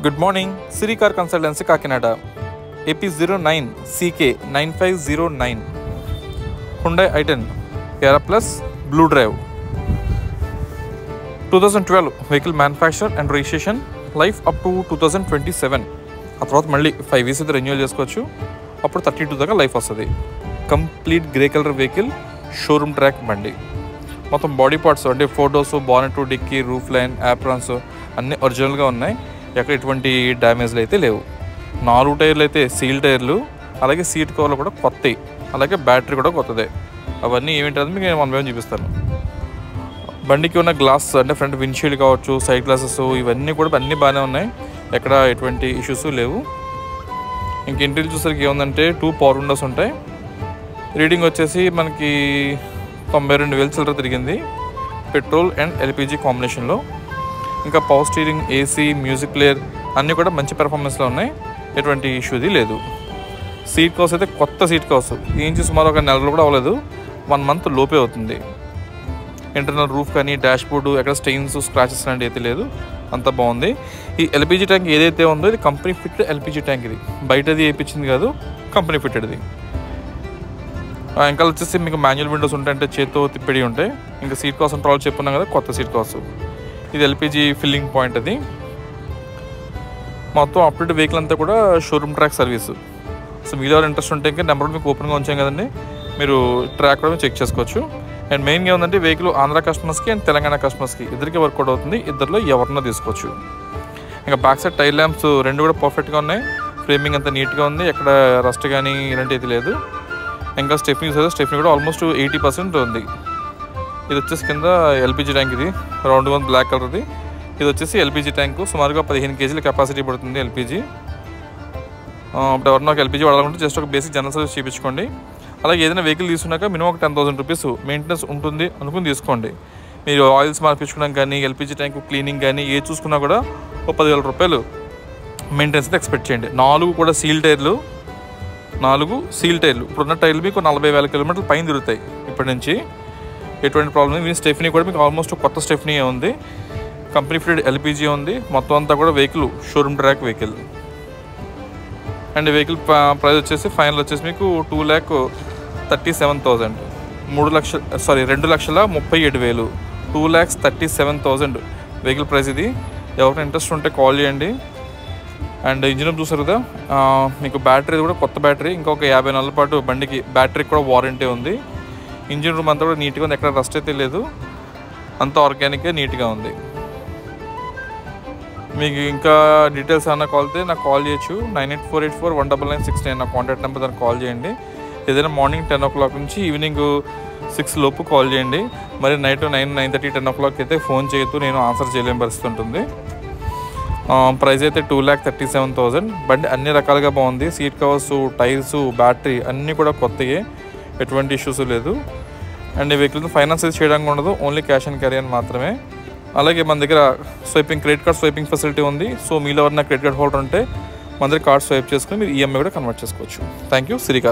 Good morning, Siri Car Consultancy Kakinada, AP09 CK 9509, Hyundai i10, Era Plus, Blue Drive, 2012 vehicle manufacture and registration, life up to 2027. ఆ తర్వాత మళ్ళీ 5 years అయితే renewal చేసుకోవచ్చు. అప్పుడు 32 దాకా life వస్తుంది. Complete grey colour vehicle, showroom track బండి. మొత్తం బాడీ పార్ట్స్ అంటే photos, bonnet, dickey, roof line, aprons అన్నీ ఒరిజినల్గా ఉన్నాయి. ఎక్కడ ఎటువంటి డ్యామేజ్లు అయితే లేవు. 4 టైర్లు అయితే సీల్ టైర్లు, అలాగే సీట్ కవర్లు కూడా కొత్తవి, అలాగే బ్యాటరీ కూడా కొత్తదే. అవన్నీ ఏమిటది మీకు నేను 1 by 1 చూపిస్తాను. బండికి ఉన్న గ్లాస్ అంటే ఫ్రంట్ విండ్షీల్డ్ కావచ్చు, సైడ్ గ్లాసెస్, ఇవన్నీ కూడా అన్నీ బాగానే ఉన్నాయి. ఎక్కడ ఎటువంటి ఇష్యూస్ లేవు. ఇంక ఇంటీరియర్ చూసరికి ఏముందంటే 2 పవర్ విండోస్ ఉంటాయి. రీడింగ్ వచ్చేసి మనకి 92,000 చిల్లర తిరిగింది, పెట్రోల్ అండ్ ఎల్పిజి కాంబినేషన్లో. ఇంకా power steering, AC, music player అన్నీ కూడా మంచి పెర్ఫార్మెన్స్లో ఉన్నాయి. ఎటువంటి ఇష్యూది లేదు. సీట్ కవర్స్ అయితే కొత్త సీట్ కవర్స్, ఇంచు సుమారు ఒక నెలలో కూడా అవ్వలేదు, 1 month లోపే అవుతుంది. ఇంటర్నల్ రూఫ్ కానీ, డాష్ బోర్డు ఎక్కడ స్టెయిన్స్, స్క్రాచెస్ లాంటివి అయితే లేదు, అంత బాగుంది. ఈ ఎల్పిజి ట్యాంక్ ఏదైతే ఉందో ఇది కంపెనీ ఫిట్ ఎల్పిజి ట్యాంక్. ఇది బయటది వేయించింది కాదు, కంపెనీ ఫిట్టెడ్ది. ఇంకా వచ్చేసి మీకు మాన్యువల్ విండోస్ ఉంటాయి, అంటే చేత్తో తిప్పేవి ఉంటాయి. ఇంకా సీట్ కవర్స్ అంటే వాళ్ళు చెప్పుకున్నాం కదా, కొత్త సీట్ కవర్స్. ఇది ఎల్పిజి ఫిల్లింగ్ పాయింట్. అది మొత్తం అప్డేట్ వెహికల్ అంతా కూడా షోరూమ్ ట్రాక్ సర్వీసు. సో మీలో ఇంట్రెస్ట్ ఉంటే ఇంకా నెంబర్ మీకు ఓపెన్గా ఉంచాం కదండి, మీరు ట్రాక్ కూడా చెక్ చేసుకోవచ్చు. అండ్ మెయిన్గా ఏముందంటే వెహికల్ ఆంధ్ర కస్టమర్స్కి అండ్ తెలంగాణ కస్టమర్స్కి ఇద్దరికి వర్కౌట్ అవుతుంది. ఇద్దరిలో ఎవరినో తీసుకోవచ్చు. ఇంకా బ్యాక్ సైడ్ టైర్ ల్యాంప్స్ 2 కూడా పర్ఫెక్ట్గా ఉన్నాయి. ఫ్రేమింగ్ అంతా నీట్గా ఉంది, ఎక్కడ రస్ట్ కానీ ఇలాంటి అయితే లేదు. ఇంకా స్టెఫ్నీ చూసారు, స్టెఫ్నీ కూడా ఆల్మోస్ట్ 80% ఉంది. ఇది వచ్చేసి కింద ఎల్పిజి ట్యాంక్, ఇది రౌండ్గా ఉంది, బ్లాక్ కలర్ది. ఇది వచ్చేసి ఎల్పిజి ట్యాంకు, సుమారుగా 15 kg కెపాసిటీ పడుతుంది ఎల్పిజి. ఇప్పుడు ఎవరన్నా ఒక ఎల్పిజి వాడాలంటే జస్ట్ ఒక బేసిక్ జనరల్ సర్వీస్ చేయించుకోండి. అలాగే ఏదైనా వెహికల్ తీసుకున్నాక మినిమం ఒక 10,000 రూపీస్ మెయింటెనెన్స్ ఉంటుంది అనుకుని తీసుకోండి. మీరు ఆయిల్స్ మార్పించుకోవడం కానీ, ఎల్పిజి ట్యాంకు క్లీనింగ్ కానీ ఏది చూసుకున్నా కూడా ఒక 10,000 రూపాయలు మెయింటెనెన్స్ అయితే ఎక్స్పెక్ట్ చేయండి. 4 కూడా సీల్ టైర్లు, 4 సీల్ టైర్లు. ఇప్పుడున్న టైర్లు మీకు 40,000 కిలోమీటర్లు పైన తిరుగుతాయి ఇప్పటి నుంచి. ఎటువంటి ప్రాబ్లం లేదు. స్టెఫ్నీ కూడా మీకు ఆల్మోస్ట్ కొత్త స్టెఫ్నీ ఉంది, కంపెనీ ఫిటెడ్ ఎల్పిజి ఉంది. మొత్తం అంతా కూడా vehicle showroom track vehicle. And vehicle price వచ్చేసి ఫైనల్ వచ్చేసి మీకు 2,37,000, 2,37,000, 2,37,000 వెహికల్ ప్రైస్ ఇది. ఎవరైనా ఇంట్రెస్ట్ ఉంటే కాల్ చేయండి. అండ్ ఇంజిన్ చూసారు కదా, మీకు బ్యాటరీ కూడా కొత్త బ్యాటరీ, ఇంకొక 50 నెలల పాటు బండికి బ్యాటరీకి కూడా వారంటీ ఉంది. ఇంజిన్ రూమ్ అంతా కూడా నీట్గా ఉంది, ఎక్కడ రస్ట్ అయితే లేదు, అంతా ఆర్గానిక్గా నీట్గా ఉంది. మీకు ఇంకా డీటెయిల్స్ ఏమన్నా కాల్తే నాకు కాల్ చేయొచ్చు. 9848419969 నా కాంటాక్ట్ నెంబర్, దానికి కాల్ చేయండి. ఏదైనా మార్నింగ్ 10 o'clock నుంచి ఈవినింగ్ 6 లోపు కాల్ చేయండి. మరి నైట్ 9, 9:30, 10 o'clock అయితే ఫోన్ చేయొద్దు, నేను ఆన్సర్ చేయలేని పరిస్థితి ఉంటుంది. ప్రైస్ అయితే 2,37,000. బండి అన్ని రకాలుగా బాగుంది. సీట్ కవర్స్, టైర్స్, బ్యాటరీ అన్నీ కూడా కొత్తయే, ఎటువంటి ఇష్యూస్ లేదు. అండ్ ఈ వెహికల్ ఫైనాన్స్ అయితే చేయడానికి ఉండదు, ఓన్లీ క్యాష్ అండ్ క్యారీ అని మాత్రమే. అలాగే మన దగ్గర క్రెడిట్ కార్డ్ స్వైపింగ్ ఫెసిలిటీ ఉంది. సో మీలో ఎవరైనా క్రెడిట్ కార్డ్ హోల్డర్ ఉంటే మన దగ్గర కార్డ్ స్వైప్ చేసుకుని మీరు ఈఎంఐ కూడా కన్వర్ట్ చేసుకోవచ్చు. Thank you, Siri cars.